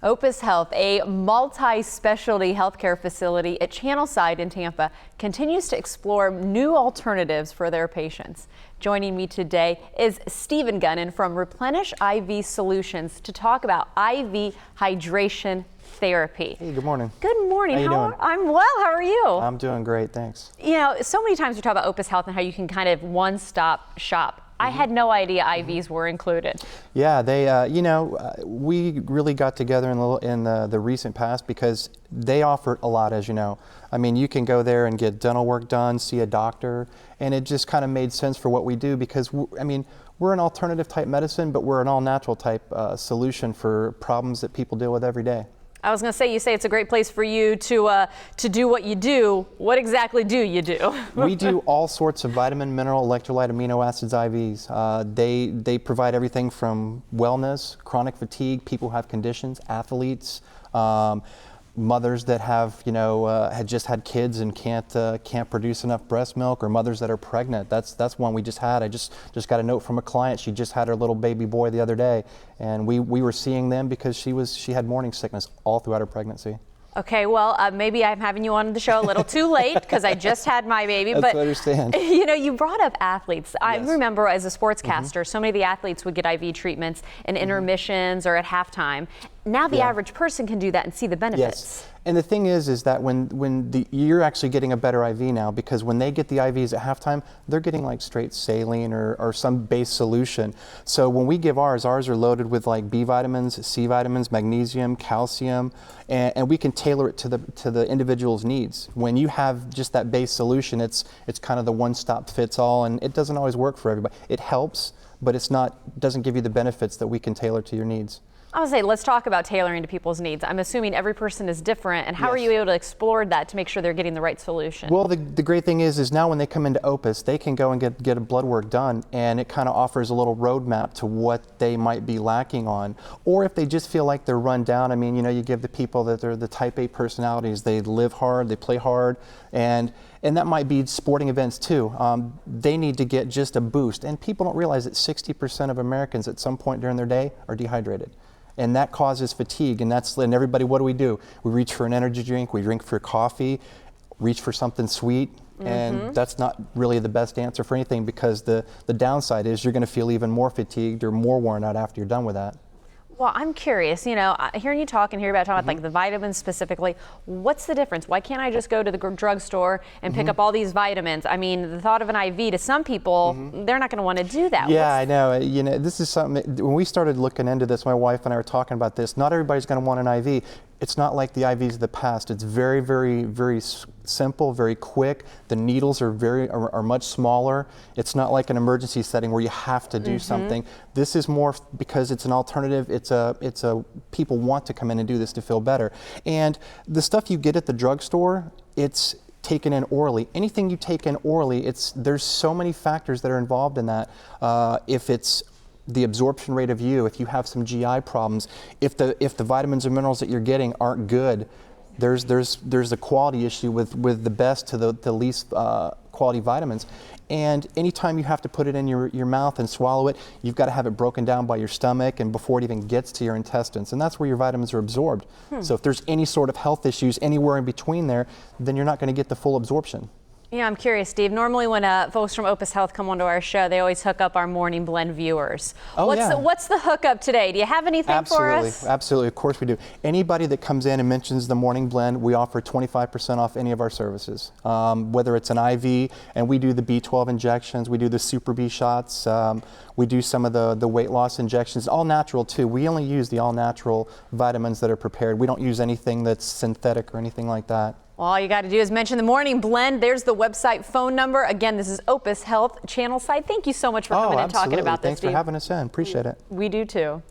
OPES Health, a multi-specialty healthcare facility at Channelside in Tampa, continues to explore new alternatives for their patients. Joining me today is Stephen Gunnan from Replenish IV Solutions to talk about IV hydration therapy. Hey, good morning. Good morning. How you doing? I'm well. How are you? I'm doing great, thanks. You know, so many times we talk about OPES Health and how you can kind of one-stop shop. I had no idea IVs were included. Yeah, they, we really got together in the recent past because they offer a lot, as you know. I mean, you can go there and get dental work done, see a doctor, and it just kind of made sense for what we do because, we're an alternative type medicine, but we're an all-natural type solution for problems that people deal with every day. I was going to say, you say it's a great place for you to do what you do. What exactly do you do? We do all sorts of vitamin, mineral, electrolyte, amino acids, IVs. They provide everything from wellness, chronic fatigue, people who have conditions, athletes, mothers that have, had just had kids and can't produce enough breast milk, or mothers that are pregnant. That's one we just had. I just got a note from a client. She just had her little baby boy the other day, and we were seeing them because she had morning sickness all throughout her pregnancy. Okay, well, maybe I'm having you on the show a little too late because I just had my baby. That's but what I understand. You brought up athletes. I Yes. remember as a sportscaster, so many of the athletes would get IV treatments in intermissions or at halftime. Now the average person can do that and see the benefits. Yes. And the thing is that you're actually getting a better IV now, because when they get the IVs at halftime, they're getting like straight saline or some base solution. So when we give ours are loaded with like B vitamins, C vitamins, magnesium, calcium, and we can tailor it to the individual's needs. When you have just that base solution, it's kind of the one-stop fits all, and it doesn't always work for everybody. It helps, but doesn't give you the benefits that we can tailor to your needs. I would say, let's talk about tailoring to people's needs. I'm assuming every person is different, and how Yes. are you able to explore that to make sure they're getting the right solution? Well, the great thing is now when they come into OPES, they can go and get a blood work done, and it kind of offers a little roadmap to what they might be lacking on. Or if they just feel like they're run down, you give the people that they're the type A personalities. They live hard, they play hard, and that might be sporting events too. They need to get just a boost, and people don't realize that 60% of Americans at some point during their day are dehydrated. And that causes fatigue, and everybody, what do? We reach for an energy drink, we drink for coffee, reach for something sweet, and that's not really the best answer for anything, because the downside is you're gonna feel even more fatigued or more worn out after you're done with that. Well, I'm curious, hearing you talk and hear about talking about like the vitamins specifically, what's the difference? Why can't I just go to the drugstore and pick up all these vitamins? I mean, the thought of an IV to some people, they're not going to want to do that. Yeah, I know. This is something, when we started looking into this, my wife and I were talking about this, not everybody's going to want an IV. It's not like the IVs of the past. It's very, very, very simple, very quick. The needles are much smaller. It's not like an emergency setting where you have to do something. This is more because it's an alternative. People want to come in and do this to feel better. And the stuff you get at the drugstore, it's taken in orally. Anything you take in orally, there's so many factors that are involved in that. If it's the absorption rate of if you have some GI problems, if the vitamins and minerals that you're getting aren't good, there's a quality issue with the best to the least quality vitamins. And anytime you have to put it in your mouth and swallow it, you've got to have it broken down by your stomach and before it even gets to your intestines. And that's where your vitamins are absorbed. So if there's any sort of health issues anywhere in between there, then you're not going to get the full absorption. Yeah, I'm curious, Steve. Normally when folks from OPES Health come onto our show, they always hook up our Morning Blend viewers. What's the hookup today? Do you have anything for us? Absolutely, of course we do. Anybody that comes in and mentions the Morning Blend, we offer 25% off any of our services. Whether it's an IV, and we do the B12 injections, we do the Super B shots, we do some of the weight loss injections, all natural too. We only use the all natural vitamins that are prepared. We don't use anything that's synthetic or anything like that. Well, all you got to do is mention the Morning Blend. There's the website phone number. Again, this is OPES Health Channelside. Thank you so much for coming and talking about this, Thanks for having us in. Appreciate it. We do too.